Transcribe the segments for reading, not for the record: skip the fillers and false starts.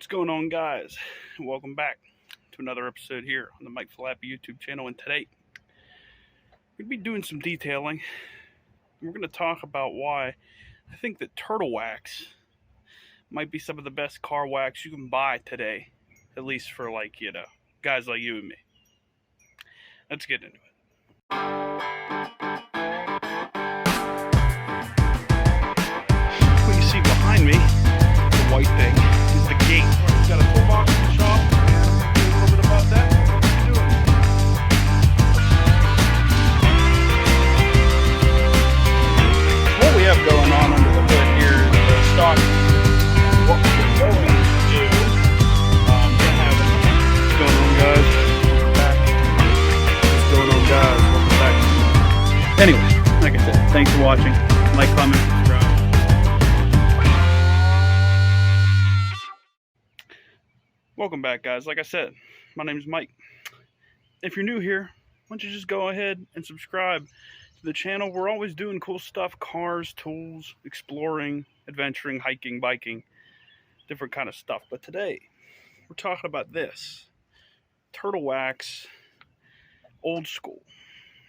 What's going on, guys? Welcome back to another episode here on the Mike Falappi YouTube channel. And today we're going to be doing some detailing. We're going to talk about why I think that turtle wax might be some of the best car wax you can buy today, at least for guys like you and me. Let's get into it. What you see behind me, the white thing, is the gate. We've got a toolbox in the shop, and we'll do a little bit about that. What we're doing. What we have going on under the hood here is the stock. What we're going to do, what's going on, guys? Welcome back. What's going on, guys? Welcome back. Anyway, like I said, thanks for watching. Like, comment, subscribe. Welcome back, guys. Like I said, my name is Mike. If you're new here, why don't you just go ahead and subscribe to the channel. We're always doing cool stuff: cars, tools, exploring, adventuring, hiking, biking, different kind of stuff. But today we're talking about this turtle wax, old school.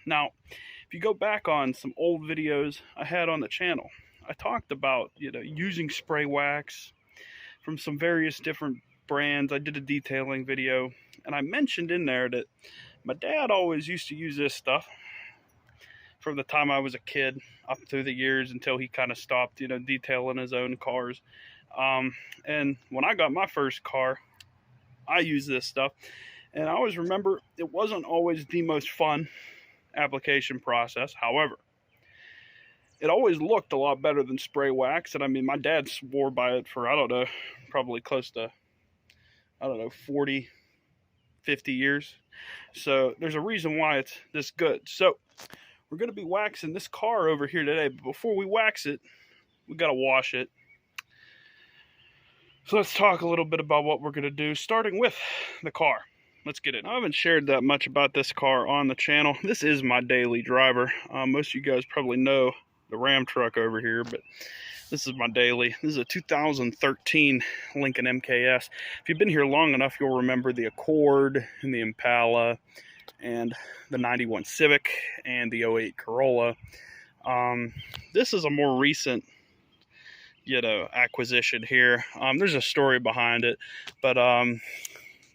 Now, if you go back on some old videos I had on the channel, I talked about using spray wax from some various different brands. I did a detailing video, and I mentioned in there that my dad always used to use this stuff from the time I was a kid up through the years until he kind of stopped, detailing his own cars. And when I got my first car, I used this stuff, and I always remember it wasn't always the most fun application process. However, it always looked a lot better than spray wax. And I mean, my dad swore by it for, I don't know, probably close to 40, 50 years. So there's a reason why it's this good. So we're going to be waxing this car over here today. But before we wax it, we got to wash it. So let's talk a little bit about what we're going to do, starting with the car. Let's get it. I haven't shared that much about this car on the channel. This is my daily driver. Most of you guys probably know the Ram truck over here, but this is my daily. This is a 2013 Lincoln MKS. If you've been here long enough, you'll remember the Accord and the Impala and the 91 Civic and the 08 Corolla. This is a more recent acquisition here. There's a story behind it, but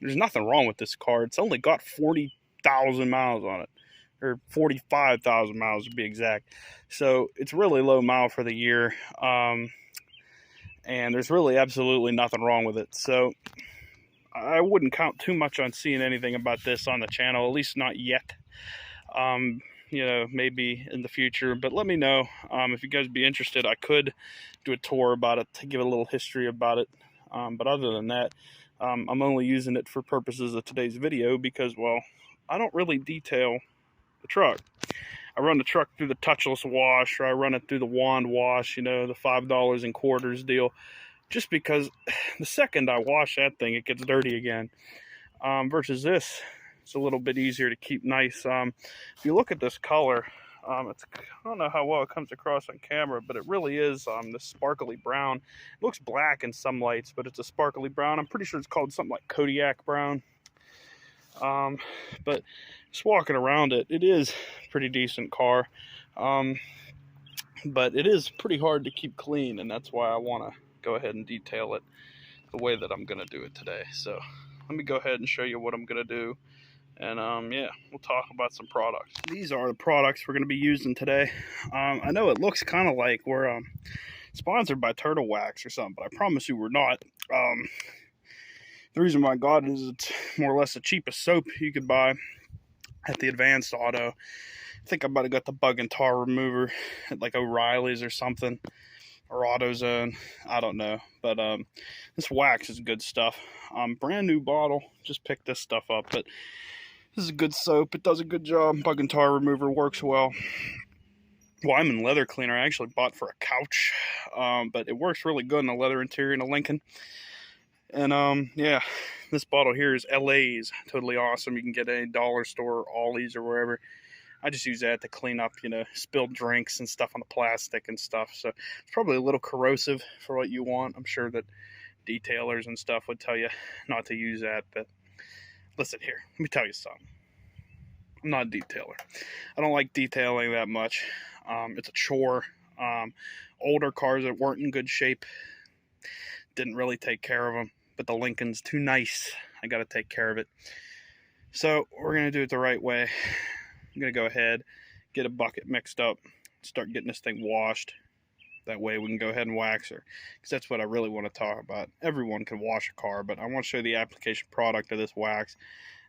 there's nothing wrong with this car. It's only got 40,000 miles on it, or 45,000 miles to be exact. So it's really low mile for the year, and there's really absolutely nothing wrong with it. So I wouldn't count too much on seeing anything about this on the channel, at least not yet. Maybe in the future, but let me know if you guys be interested. I could do a tour about it to give a little history about it, but other than that, I'm only using it for purposes of today's video because, well, I don't really detail the truck. I run the truck through the touchless wash, or I run it through the wand wash, the $5 and quarters deal, just because the second I wash that thing, it gets dirty again. Versus this, it's a little bit easier to keep nice. If you look at this color, I don't know how well it comes across on camera, but it really is this sparkly brown. It looks black in some lights, but it's a sparkly brown. I'm pretty sure it's called something like Kodiak brown. But just walking around it, it is a pretty decent car. But it is pretty hard to keep clean, and that's why I want to go ahead and detail it the way that I'm going to do it today. So let me go ahead and show you what I'm going to do. And yeah, we'll talk about some products. These are the products we're going to be using today. I know it looks kind of like we're sponsored by Turtle Wax or something, but I promise you we're not. The reason why I got it is it's more or less the cheapest soap you could buy at the Advanced Auto. I think I might have got the bug and tar remover at like O'Reilly's or something, or AutoZone. I don't know, but this wax is good stuff. Brand new bottle, just picked this stuff up, but this is a good soap. It does a good job. Bug and tar remover works well. Wyman leather cleaner I actually bought for a couch, but it works really good in the leather interior in a Lincoln. And yeah, this bottle here is LA's, totally awesome. You can get a dollar store, Ollie's, or wherever. I just use that to clean up, spilled drinks and stuff on the plastic and stuff. So it's probably a little corrosive for what you want. I'm sure that detailers and stuff would tell you not to use that, but listen here, let me tell you something. I'm not a detailer. I don't like detailing that much. It's a chore. Older cars that weren't in good shape, didn't really take care of them, but the Lincoln's too nice. I got to take care of it. So we're going to do it the right way. I'm going to go ahead, get a bucket mixed up, start getting this thing washed. That way we can go ahead and wax her, because that's what I really want to talk about. Everyone can wash a car, but I want to show you the application product of this wax.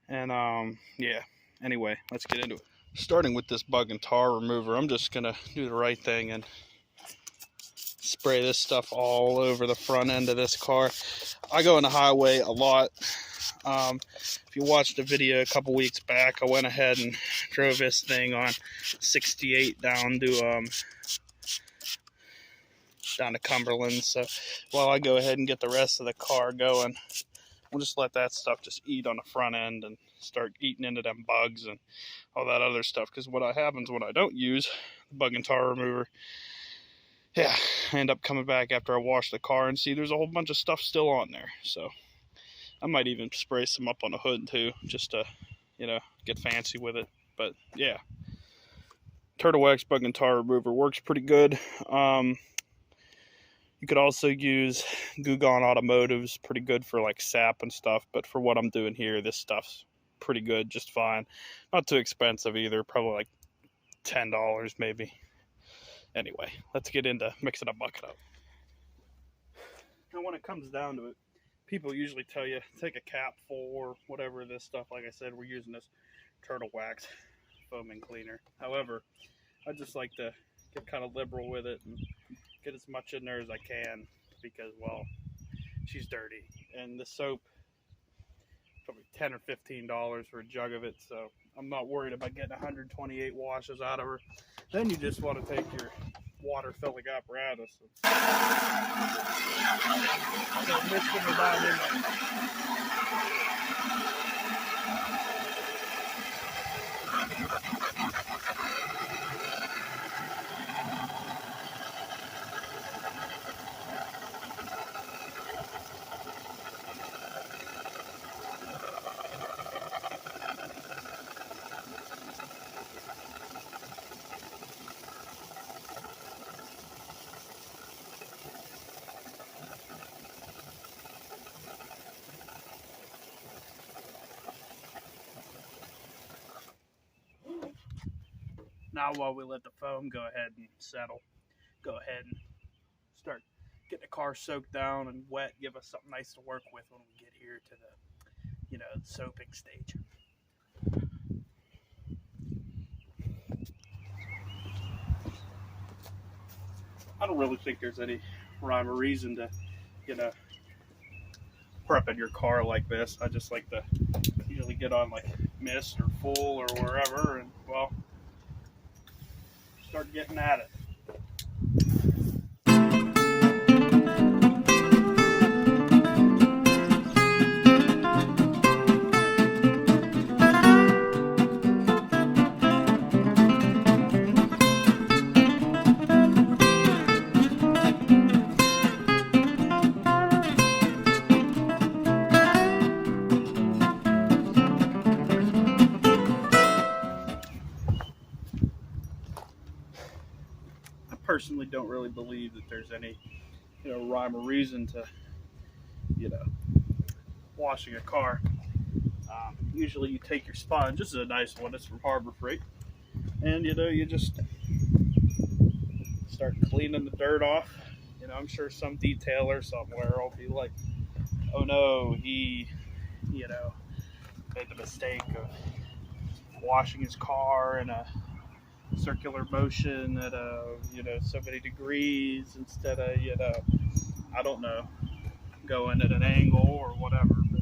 And yeah, anyway, let's get into it. Starting with this bug and tar remover, I'm just going to do the right thing and spray this stuff all over the front end of this car. I go on the highway a lot. If you watched a video a couple weeks back, I went ahead and drove this thing on 68 down to Cumberland. So while I go ahead and get the rest of the car going, we'll just let that stuff just eat on the front end and start eating into them bugs and all that other stuff. Because what happens when I don't use the bug and tar remover, yeah, I end up coming back after I wash the car and see there's a whole bunch of stuff still on there. So I might even spray some up on the hood too, just to, you know, get fancy with it. But yeah, Turtle Wax bug and tar remover works pretty good. You could also use Goo Gone Automotive's pretty good for like sap and stuff, but for what I'm doing here, this stuff's pretty good, just fine. Not too expensive either, probably like $10 maybe. Anyway, let's get into mixing a bucket up. Now when it comes down to it, people usually tell you take a capful or whatever of this stuff. Like I said, we're using this Turtle Wax foaming cleaner. However, I just like to get kind of liberal with it and get as much in there as I can, because, well, she's dirty. And the soap, probably $10 or $15 for a jug of it, so I'm not worried about getting 128 washes out of her. Then you just want to take your water-filling apparatus and start mixing her down in there. Now while we let the foam go ahead and settle, go ahead and start getting the car soaked down and wet, give us something nice to work with when we get here to the, you know, soaping stage. I don't really think there's any rhyme or reason to, you know, prepping your car like this. I just like to usually get on like Mist or Full or wherever and, well, start getting at it. Personally don't really believe that there's any, you know, rhyme or reason to, you know, washing a car. Usually you take your sponge. This is a nice one. It's from Harbor Freight, and you know, you just start cleaning the dirt off. You know, I'm sure some detailer somewhere will be like, oh no, he, you know, made the mistake of washing his car in a circular motion at you know, so many degrees instead of, you know, I don't know, going at an angle or whatever. But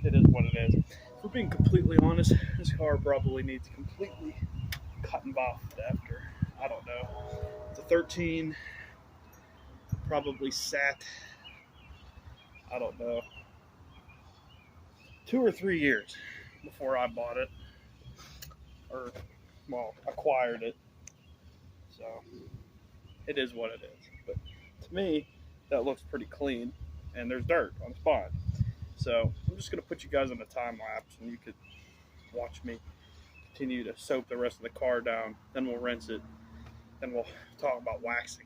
it is what it is. If we're being completely honest, this car probably needs completely cutting off after, I don't know, it's a 13, probably sat, I don't know, 2 or 3 years before I bought it, or, well, acquired it. So it is what it is. But to me, that looks pretty clean, and there's dirt on the spine. So I'm just going to put you guys on a time lapse, and you could watch me continue to soap the rest of the car down. Then we'll rinse it. Then we'll talk about waxing.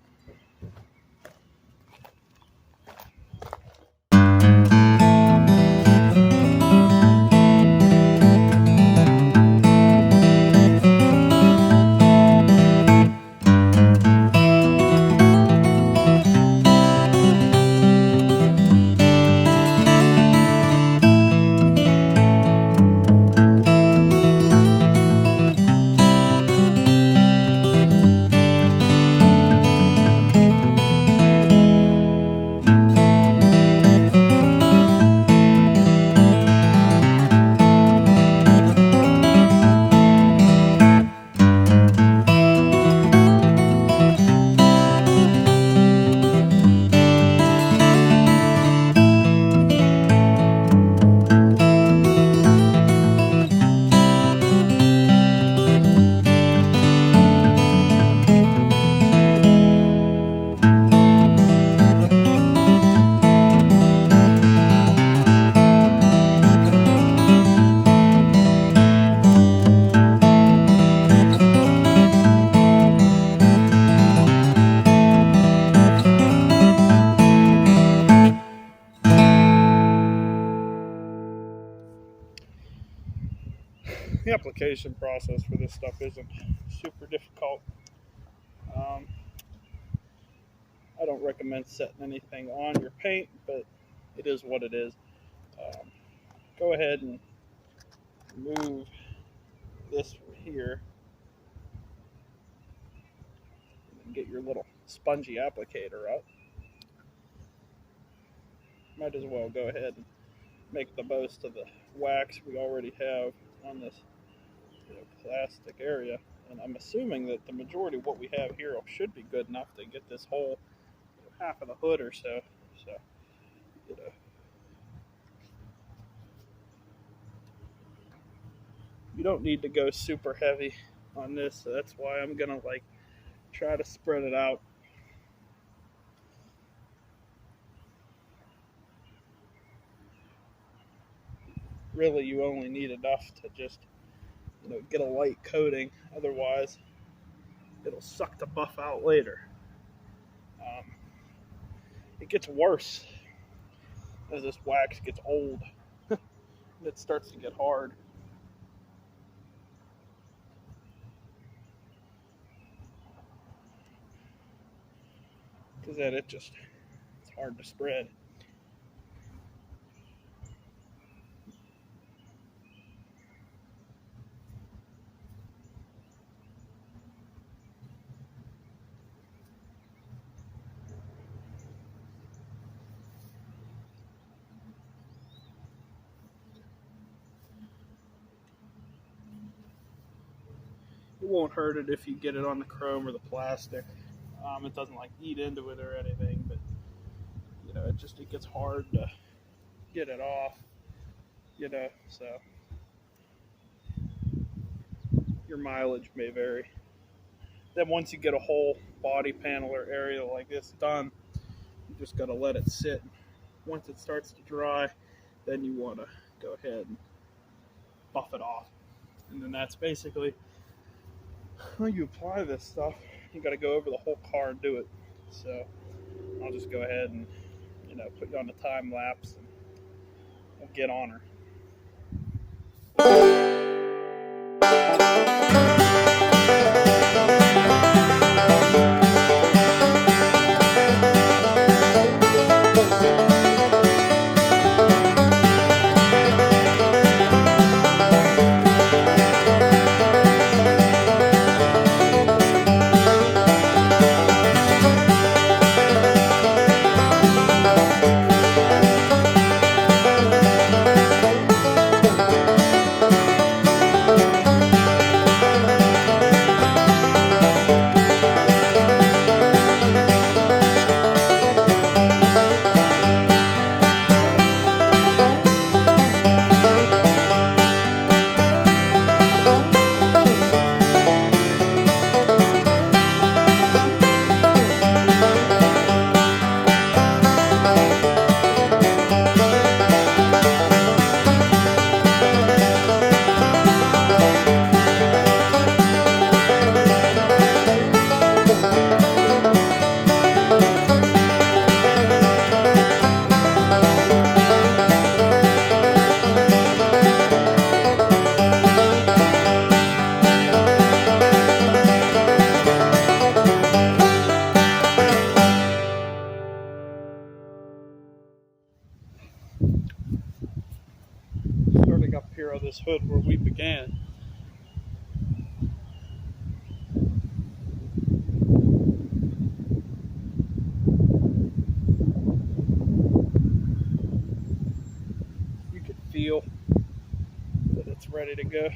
The application process for this stuff isn't super difficult. I don't recommend setting anything on your paint, but it is what it is. Go ahead and remove this from here, and get your little spongy applicator up. Might as well go ahead and make the most of the wax we already have on this plastic area. And I'm assuming that the majority of what we have here should be good enough to get this whole half of the hood or so. You don't need to go super heavy on this, so that's why I'm gonna try to spread it out. Really, you only need enough to just get a light coating. Otherwise, it'll suck the buff out later. It gets worse as this wax gets old. It starts to get hard. Because then it's hard to spread. It won't hurt it if you get it on the chrome or the plastic. It doesn't eat into it or anything, but it gets hard to get it off. So your mileage may vary. Then once you get a whole body panel or area like this done, you just got to let it sit. Once it starts to dry, then you want to go ahead and buff it off. And then that's basically when you apply this stuff. You got to go over the whole car and do it. So I'll just go ahead and put you on the time lapse, and we'll get on her. Starting up here on this hood where we began. You can feel that it's ready to go.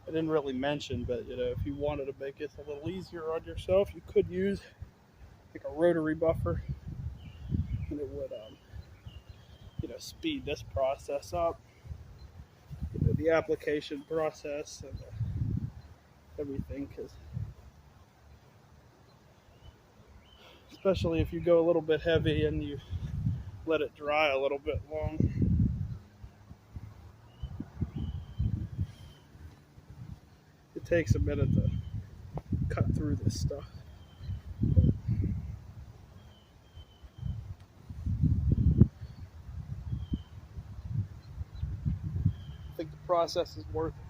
I didn't really mention, but if you wanted to make it a little easier on yourself, you could use like a rotary buffer, and it would speed this process up. The application process and everything, because especially if you go a little bit heavy and you let it dry a little bit long. It takes a minute to cut through this stuff. I think the process is worth it.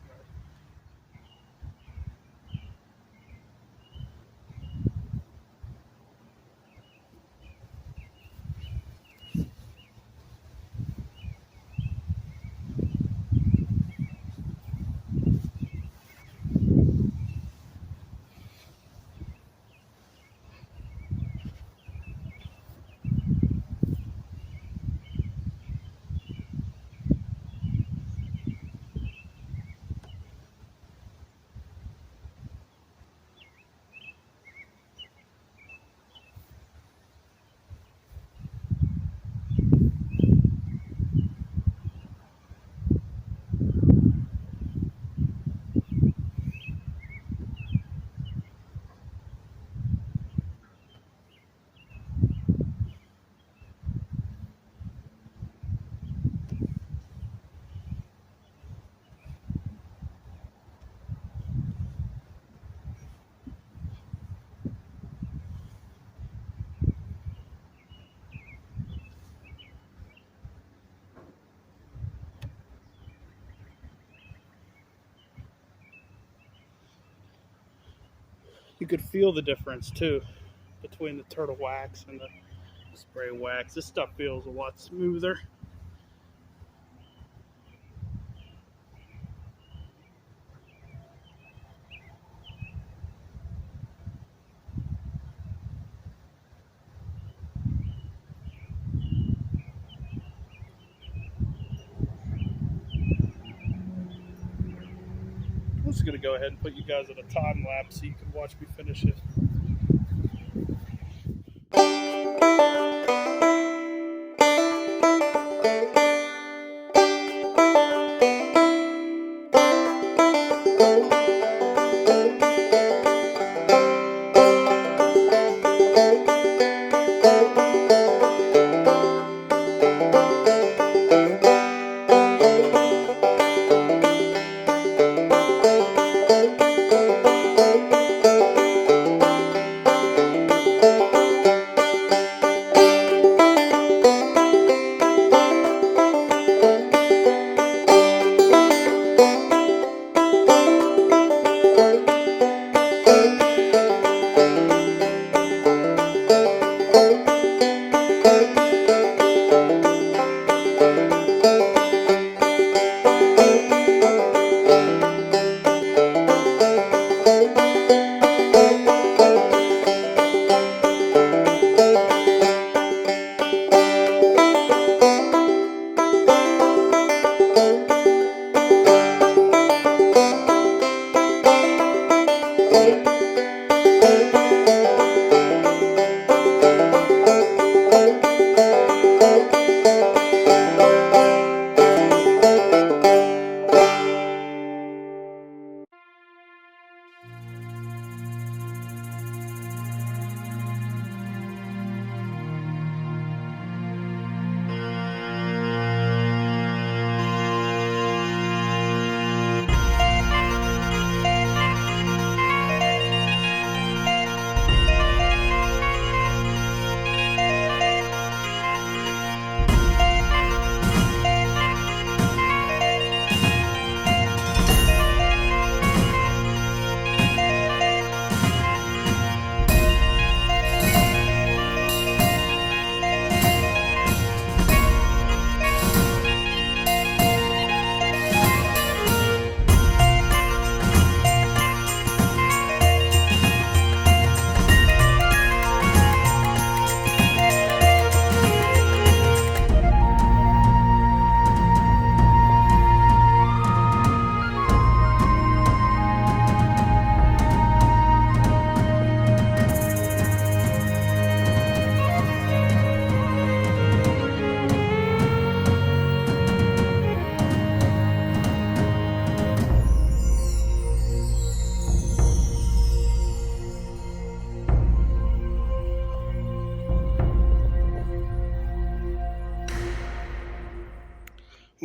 You could feel the difference too between the turtle wax and the spray wax. This stuff feels a lot smoother. I'm just going to go ahead and put you guys in a time lapse so you can watch me finish it.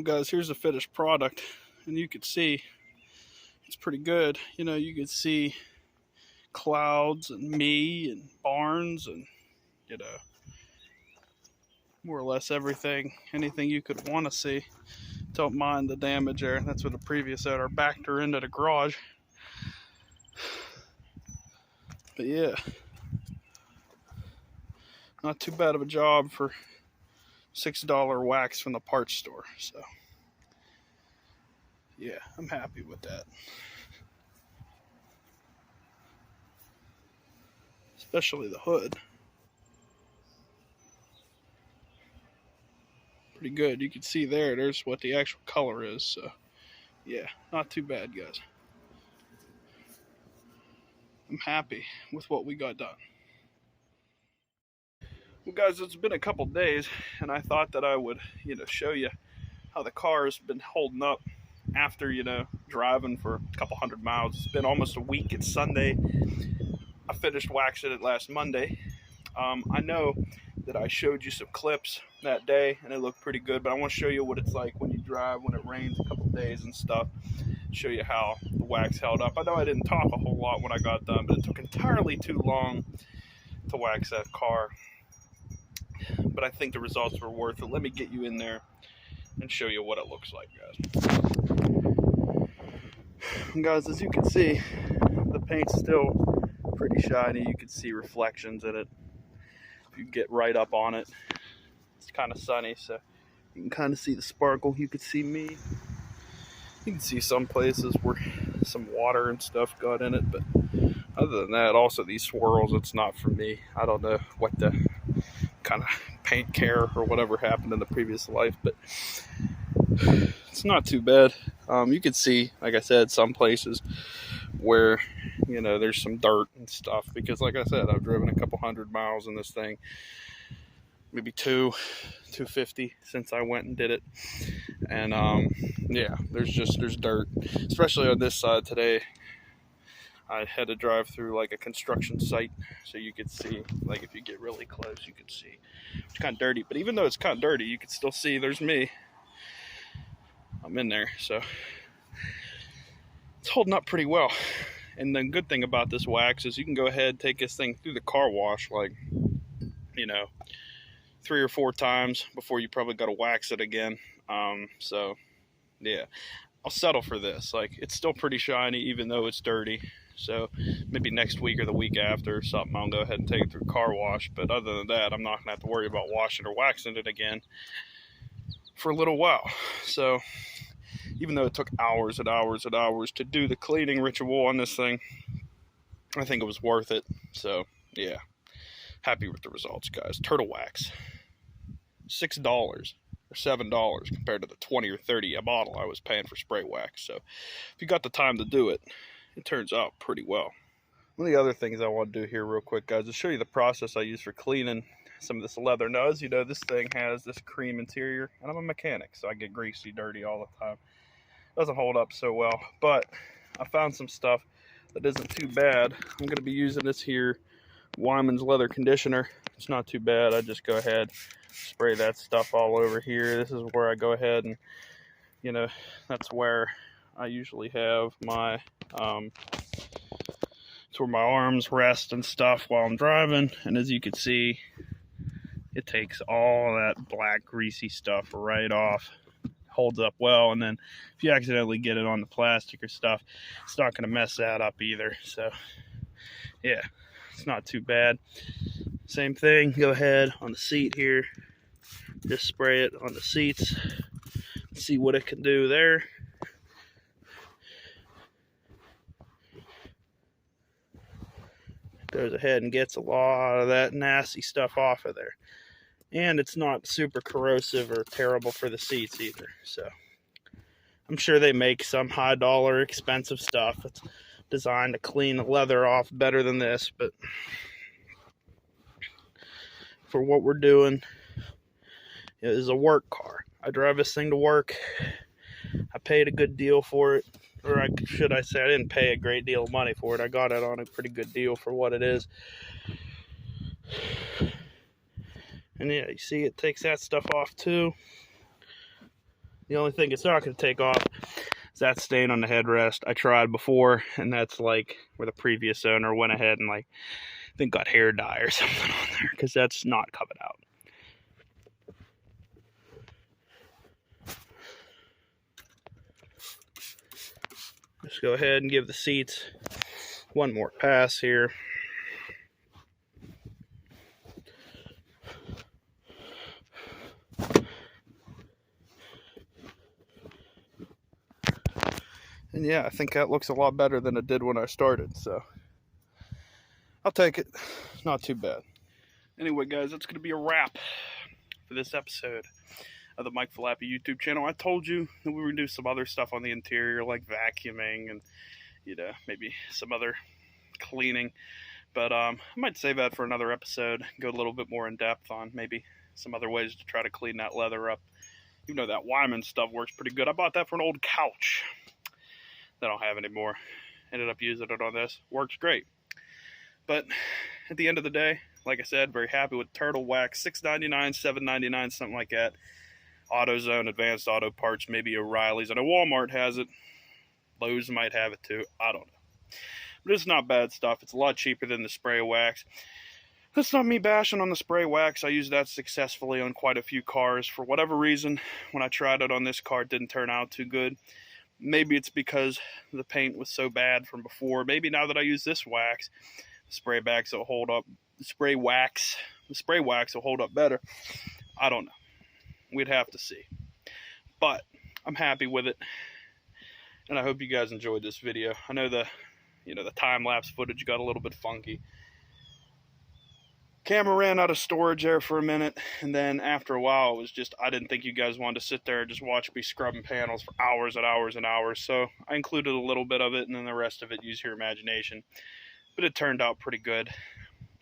Well guys, here's the finished product, and you can see it's pretty good. You know, you could see clouds and me and barns and, you know, more or less anything you could want to see. Don't mind the damage there. That's what the previous owner backed her into the garage. But yeah, not too bad of a job for $6 wax from the parts store. So yeah, I'm happy with that. Especially the hood. Pretty good. You can see there's what the actual color is. So yeah, not too bad, guys. I'm happy with what we got done. Well guys, it's been a couple days, and I thought that I would, show you how the car's been holding up after, driving for a couple hundred miles. It's been almost a week. It's Sunday. I finished waxing it last Monday. I know that I showed you some clips that day and it looked pretty good, but I want to show you what it's like when you drive, when it rains a couple days and stuff. Show you how the wax held up. I know I didn't talk a whole lot when I got done, but it took entirely too long to wax that car. But I think the results were worth it. Let me get you in there and show you what it looks like, guys. And guys, as you can see, the paint's still pretty shiny. You can see reflections in it. If you get right up on it, it's kind of sunny, so you can kind of see the sparkle. You can see me. You can see some places where some water and stuff got in it, but other than that, also these swirls, it's not for me. I don't know what the kind of paint care or whatever happened in the previous life, but it's not too bad. You can see, like I said, some places where, there's some dirt and stuff, because like I said, I've driven a couple hundred miles in this thing, maybe 250 since I went and did it. And yeah, there's dirt, especially on this side today. I had to drive through like a construction site, so you could see, like if you get really close, you could see it's kind of dirty. But even though it's kind of dirty, you can still see there's me. I'm in there, so it's holding up pretty well. And the good thing about this wax is you can go ahead and take this thing through the car wash, like, 3 or 4 times before you probably got to wax it again. So yeah, I'll settle for this. Like, it's still pretty shiny even though it's dirty. So maybe next week or the week after or something, I'll go ahead and take it through car wash. But other than that, I'm not gonna have to worry about washing or waxing it again for a little while. So even though it took hours and hours and hours to do the cleaning ritual on this thing, I think it was worth it. So yeah, happy with the results, guys. Turtle wax, $6 or $7 compared to the 20 or 30 a bottle I was paying for spray wax. So if you got the time to do it, it turns out pretty well. One of the other things I want to do here real quick, guys, is show you the process I use for cleaning some of this leather. Now, as you know, this thing has this cream interior, and I'm a mechanic, so I get greasy, dirty all the time. Doesn't hold up so well, but I found some stuff that isn't too bad. I'm going to be using this here Wyman's leather conditioner. It's not too bad. I just go ahead, spray that stuff all over here. This is where I go ahead and, that's where I usually have my, it's where my arms rest and stuff while I'm driving. And as you can see, it takes all that black greasy stuff right off. Holds up well. And then if you accidentally get it on the plastic or stuff, it's not going to mess that up either. So yeah, it's not too bad. Same thing, go ahead on the seat here, just spray it on the seats, see what it can do there. Goes ahead and gets a lot of that nasty stuff off of there. And it's not super corrosive or terrible for the seats either. So I'm sure they make some high dollar expensive stuff that's designed to clean the leather off better than this, but for what we're doing, it is a work car. I drive this thing to work. I paid a good deal for it. Or should I say, I didn't pay a great deal of money for it. I got it on a pretty good deal for what it is. And yeah, you see it takes that stuff off too. The only thing it's not going to take off is that stain on the headrest. I tried before, and that's like where the previous owner went ahead and like I think got hair dye or something on there, because that's not coming out. Just go ahead and give the seats one more pass here. And yeah, I think that looks a lot better than it did when I started, so I'll take it. Not too bad. Anyway, guys, that's going to be a wrap for this episode of the Mike Falappi YouTube channel. I told you that we would do some other stuff on the interior, like vacuuming and, you know, maybe some other cleaning. But I might save that for another episode, go a little bit more in depth on maybe some other ways to try to clean that leather up. You know, that Wyman stuff works pretty good. I bought that for an old couch that I don't have anymore. Ended up using it on this. Works great. But at the end of the day, like I said, very happy with Turtle Wax. $6.99, $7.99, something like that. AutoZone, Advanced Auto Parts, maybe O'Reilly's. I know Walmart has it. Lowe's might have it too. I don't know. But it's not bad stuff. It's a lot cheaper than the spray wax. That's not me bashing on the spray wax. I used that successfully on quite a few cars. For whatever reason, when I tried it on this car, it didn't turn out too good. Maybe it's because the paint was so bad from before. Maybe now that I use this wax, the spray wax will hold up. The spray wax will hold up better. I don't know. We'd have to see. But I'm happy with it. And I hope you guys enjoyed this video. I know the time-lapse footage got a little bit funky. Camera ran out of storage there for a minute, and then after a while it was just, I didn't think you guys wanted to sit there and just watch me scrubbing panels for hours and hours and hours, so I included a little bit of it, and then the rest of it, use your imagination. But it turned out pretty good.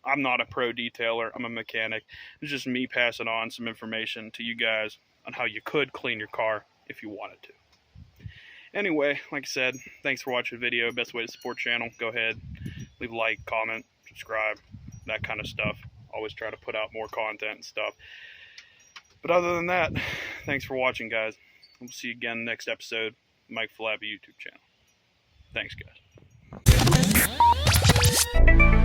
I'm not a pro detailer, I'm a mechanic. It's just me passing on some information to you guys on how you could clean your car if you wanted to. Anyway, like I said, thanks for watching the video. Best way to support the channel, go ahead, leave a like, comment, subscribe, that kind of stuff. Always try to put out more content and stuff. But other than that, thanks for watching, guys. We'll see you again next episode, Mike Falappi YouTube channel. Thanks, guys.